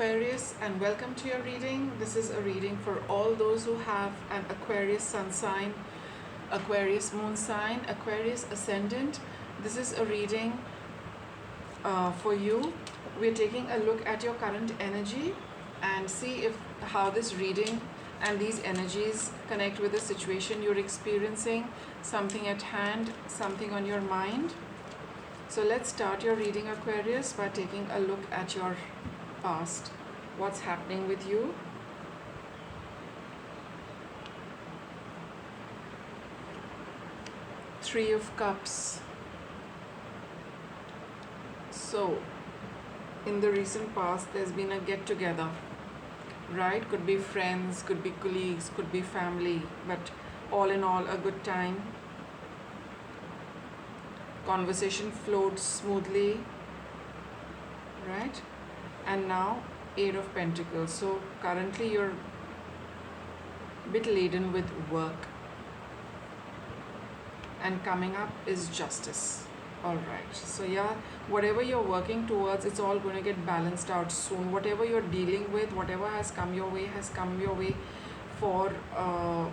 Aquarius, and welcome to your reading. This is a reading for all those who have an Aquarius sun sign, Aquarius moon sign, Aquarius ascendant. This is a reading for you. We're taking a look at your current energy and see if how this reading and these energies connect with the situation you're experiencing, something at hand, something on your mind. So let's start your reading, Aquarius, by taking a look at your past. What's happening with you? Three of Cups. So, in the recent past, there's been a get together, right? Could be friends, could be colleagues, could be family, but all in all, a good time. Conversation flowed smoothly, right? And now, Eight of Pentacles. So currently you're a bit laden with work, and coming up is Justice. All right, so yeah, whatever you're working towards, it's all going to get balanced out soon. Whatever you're dealing with, whatever has come your way for a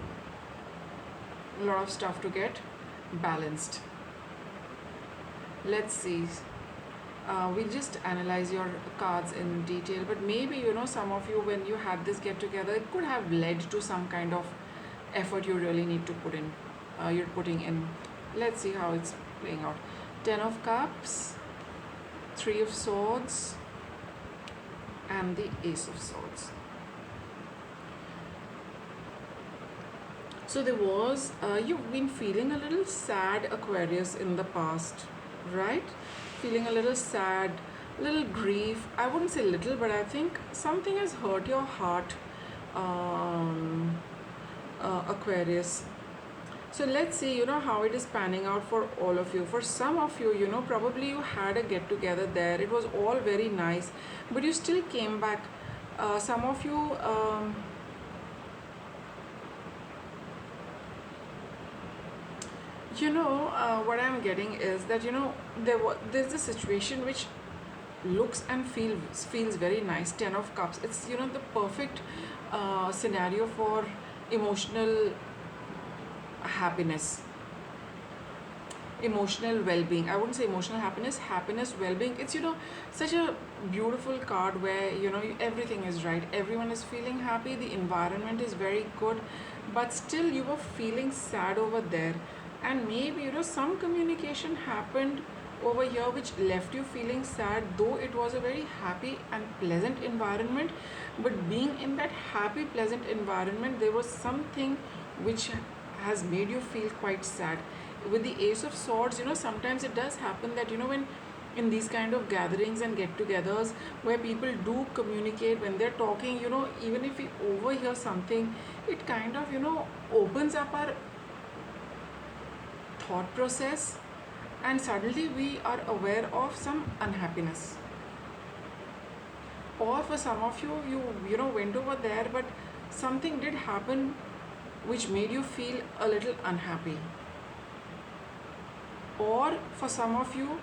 lot of stuff to get balanced. Let's see. We'll just analyze your cards in detail, but maybe some of you, when you had this get together, it could have led to some kind of effort you really need to put in. You're putting in. Let's see how it's playing out. Ten of Cups, Three of Swords, and the Ace of Swords. So there was you've been feeling a little sad, Aquarius, in the past, right? Feeling a little sad, little grief. I wouldn't say little, but I think something has hurt your heart, Aquarius. So let's see, how it is panning out for all of you. For some of you, probably you had a get together there. It was all very nice, but you still came back. Some of you, what I'm getting is that there's a situation which looks and feels very nice. Ten of Cups. It's the perfect scenario for emotional happiness, emotional well-being. I wouldn't say emotional happiness well-being. It's such a beautiful card where everything is right, everyone is feeling happy, the environment is very good, but still you were feeling sad over there. And maybe some communication happened over here which left you feeling sad, though it was a very happy and pleasant environment. But being in that happy pleasant environment, there was something which has made you feel quite sad. With the Ace of Swords, sometimes it does happen that when in these kind of gatherings and get-togethers where people do communicate, when they're talking, even if we overhear something, it kind of opens up our thought process, and suddenly we are aware of some unhappiness. Or for some of you, you went over there, but something did happen which made you feel a little unhappy. Or for some of you,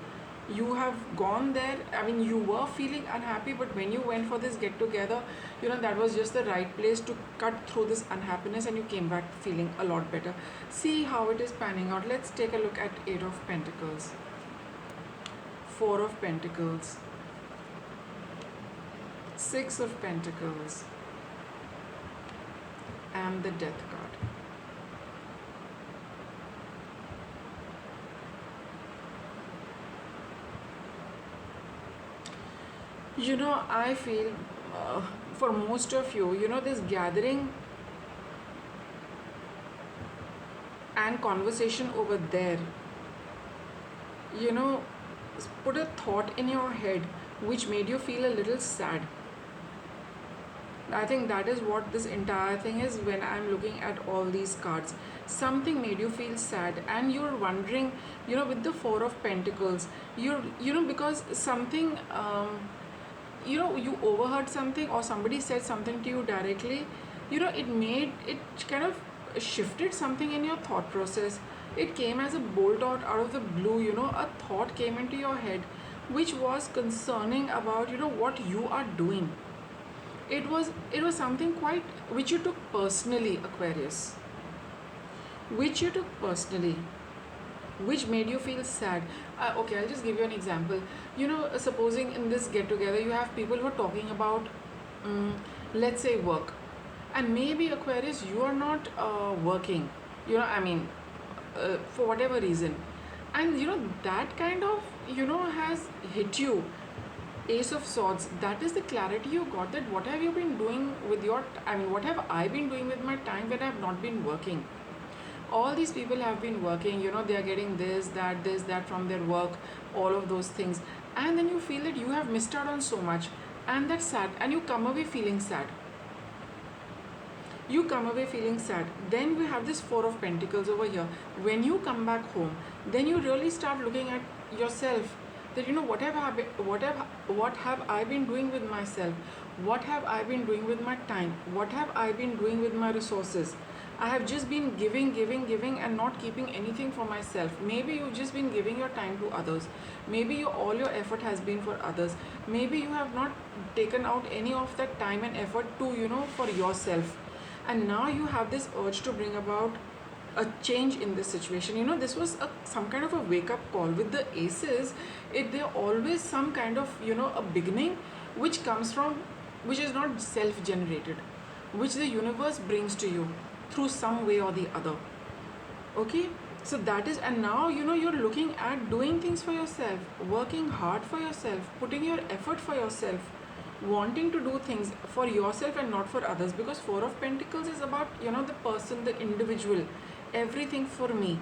you have gone there, you were feeling unhappy, but when you went for this get together, that was just the right place to cut through this unhappiness, and you came back feeling a lot better. See how it is panning out. Let's take a look at Eight of Pentacles, Four of Pentacles, Six of Pentacles, and the Death card. I feel for most of you, this gathering and conversation over there, put a thought in your head which made you feel a little sad. I think that is what this entire thing is. When I'm looking at all these cards, something made you feel sad, and you're wondering, with the Four of Pentacles, because something, you overheard something, or somebody said something to you directly, it kind of shifted something in your thought process. It came as a bolt out of the blue. A thought came into your head which was concerning about what you are doing. It was something quite which you took personally, Aquarius, which you took personally, which made you feel sad. Okay, I'll just give you an example. Supposing in this get together you have people who are talking about, um, let's say, work, and maybe, Aquarius, you are not working. I mean, for whatever reason, and that kind of has hit you. Ace of Swords, that is the clarity you got, that what have you been doing with your, I mean, what have I been doing with my time when I have not been working? All these people have been working, they are getting this, that from their work, all of those things. And then you feel that you have missed out on so much, and that's sad, and you come away feeling sad. Then we have this Four of Pentacles over here. When you come back home, then you really start looking at yourself, that what have I been doing with myself, what have I been doing with my time, what have I been doing with my resources. I have just been giving and not keeping anything for myself. Maybe you've just been giving your time to others. Maybe all your effort has been for others. Maybe you have not taken out any of that time and effort to, for yourself. And now you have this urge to bring about a change in this situation. This was some kind of a wake up call with the aces. They're always some kind of, a beginning which comes from, which is not self generated, which the universe brings to you through some way or the other. Okay, so that is, and now you're looking at doing things for yourself, working hard for yourself, putting your effort for yourself, wanting to do things for yourself and not for others, because Four of Pentacles is about the person, the individual, everything for me.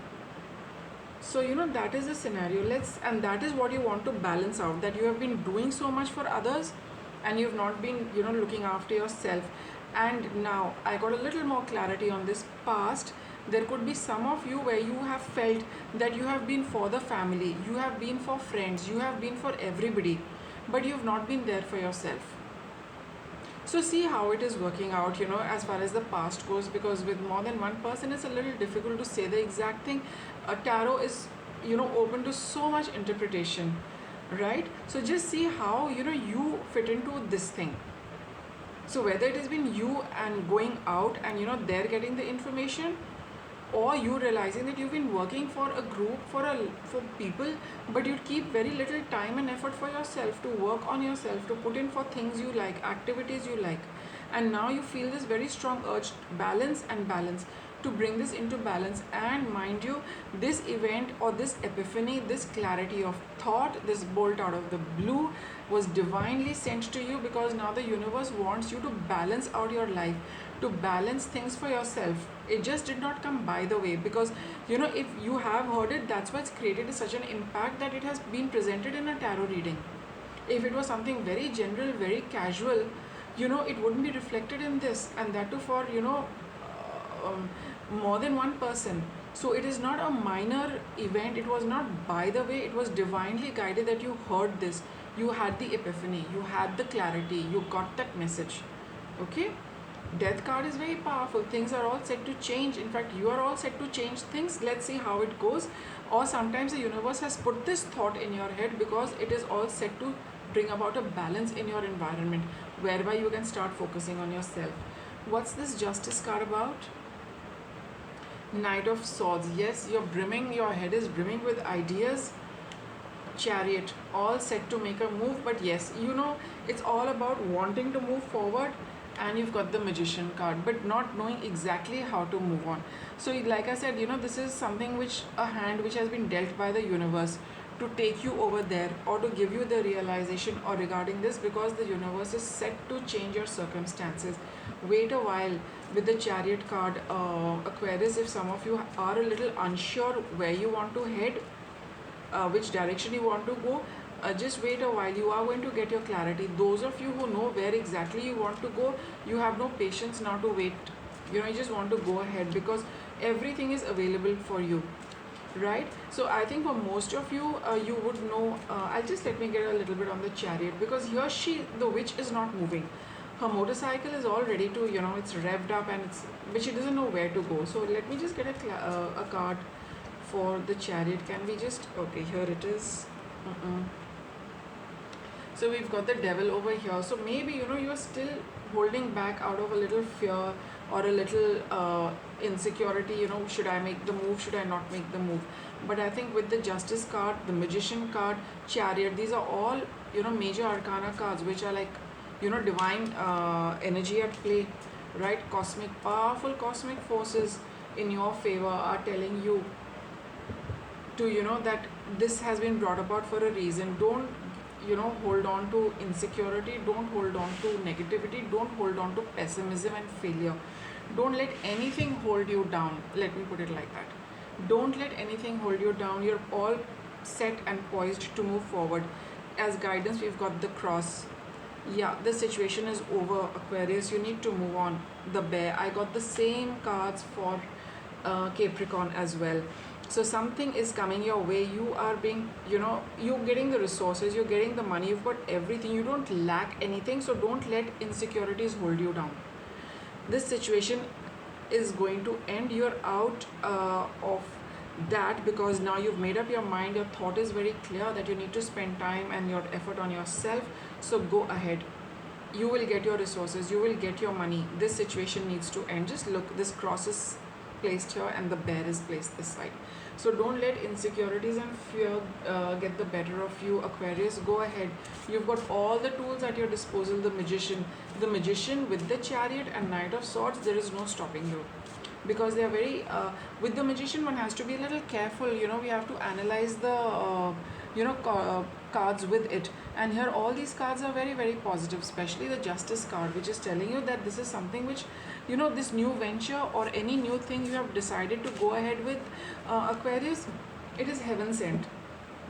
So that is the scenario. And that is what you want to balance out, that you have been doing so much for others and you've not been looking after yourself. And now I got a little more clarity on this past. There could be some of you where you have felt that you have been for the family, you have been for friends, you have been for everybody, but you have not been there for yourself. So see how it is working out, as far as the past goes, because with more than one person, it's a little difficult to say the exact thing. Tarot is, open to so much interpretation, right? So just see how, you fit into this thing. So whether it has been you and going out and, they're getting the information, or you realizing that you've been working for a group, for people, but you keep very little time and effort for yourself, to work on yourself, to put in for things you like, activities you like, and now you feel this very strong urge, balance, to bring this into balance. And mind you, this event or this epiphany, this clarity of thought, this bolt out of the blue was divinely sent to you, because now the universe wants you to balance out your life, to balance things for yourself. It just did not come by the way, because if you have heard it, that's why it's created such an impact, that it has been presented in a tarot reading. If it was something very general, very casual, it wouldn't be reflected in this, and that too for more than one person. So it is not a minor event, it was not by the way, it was divinely guided that you heard this, you had the epiphany, you had the clarity, you got that message. Okay, Death card is very powerful. Things are all set to change. In fact, you are all set to change things. Let's see how it goes. Or sometimes the universe has put this thought in your head, because it is all set to bring about a balance in your environment, whereby you can start focusing on yourself. What's this Justice card about? Knight of Swords. Yes, your head is brimming with ideas. Chariot, all set to make a move, but yes, it's all about wanting to move forward. And you've got the Magician card, but not knowing exactly how to move on. So like I said, this is something a hand which has been dealt by the universe to take you over there, or to give you the realization or regarding this, because the universe is set to change your circumstances. Wait a while. With the Chariot card, Aquarius, if some of you are a little unsure where you want to head, which direction you want to go, just wait a while. You are going to get your clarity. Those of you who know where exactly you want to go, you have no patience now to wait. You just want to go ahead, because everything is available for you, right? So I think for most of you, you would know. Let me get a little bit on the Chariot, because here the witch is not moving. Her motorcycle is all ready to, it's revved up, but she doesn't know where to go. So let me just get a card for the Chariot. Can we just, okay, here it is. So we've got the devil over here. So maybe you're still holding back out of a little fear or a little insecurity. Should I make the move? Should I not make the move? But I think with the Justice card, the Magician card, Chariot, these are all major arcana cards, which are like divine energy at play, right? Powerful cosmic forces in your favor are telling you to that this has been brought about for a reason. Don't hold on to insecurity, don't hold on to negativity, don't hold on to pessimism and failure. Don't let anything hold you down, let me put it like that. Don't let anything hold you down. You're all set and poised to move forward. As guidance, we've got the cross. Yeah, the situation is over, Aquarius. You need to move on. The bear. I got the same cards for Capricorn as well. So something is coming your way. You are being, you're getting the resources, you're getting the money, you've got everything. You don't lack anything. So don't let insecurities hold you down. This situation is going to end. You're out of that because now you've made up your mind. Your thought is very clear that you need to spend time and your effort on yourself. So go ahead. You will get your resources, you will get your money. This situation needs to end. Just look, this cross is placed here and the bear is placed this side. So don't let insecurities and fear get the better of you, Aquarius. Go ahead. You've got all the tools at your disposal. The magician with the chariot and knight of swords, there is no stopping you, because they are very with the magician one has to be a little careful. We have to analyze the cards with it, and here all these cards are very, very positive, especially the Justice card, which is telling you that this is something which this new venture or any new thing you have decided to go ahead with, Aquarius, it is heaven sent.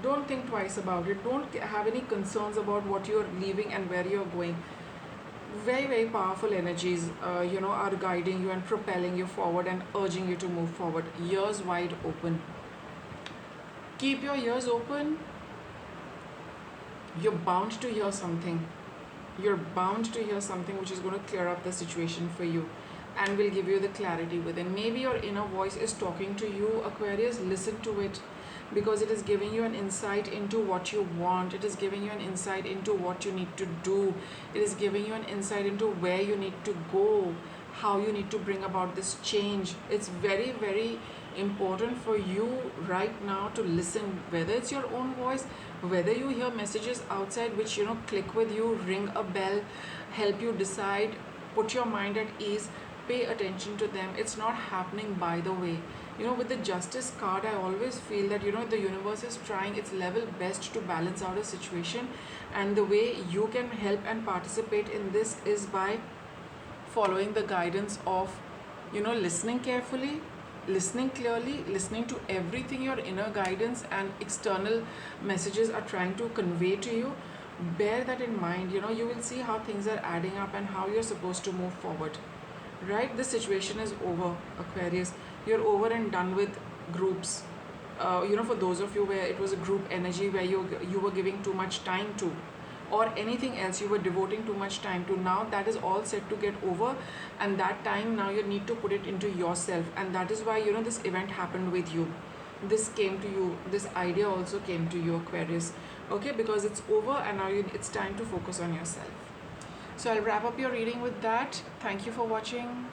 Don't think twice about it. Don't have any concerns about what you're leaving and where you're going. Very, very powerful energies are guiding you and propelling you forward and urging you to move forward. Ears wide open. Keep your ears open. You're bound to hear something. You're bound to hear something which is going to clear up the situation for you and will give you the clarity within. Maybe your inner voice is talking to you, Aquarius. Listen to it, because it is giving you an insight into what you want. It is giving you an insight into what you need to do. It is giving you an insight into where you need to go, how you need to bring about this change. It's very, very important for you right now to listen, whether it's your own voice, whether you hear messages outside which click with you, ring a bell, help you decide, put your mind at ease. Pay attention to them. It's not happening by the way. With the Justice card, I always feel that the universe is trying its level best to balance out a situation, and the way you can help and participate in this is by following the guidance of listening carefully, listening clearly, listening to everything your inner guidance and external messages are trying to convey to you. Bear that in mind. You will see how things are adding up and how you're supposed to move forward. Right? This situation is over, Aquarius. You're over and done with groups. For those of you where it was a group energy where you were giving too much time to, or anything else you were devoting too much time to, now that is all set to get over, and that time now you need to put it into yourself, and that is why this event happened with you. This came to you, this idea also came to you, Aquarius. Okay, because it's over and now it's time to focus on yourself. So I'll wrap up your reading with that. Thank you for watching.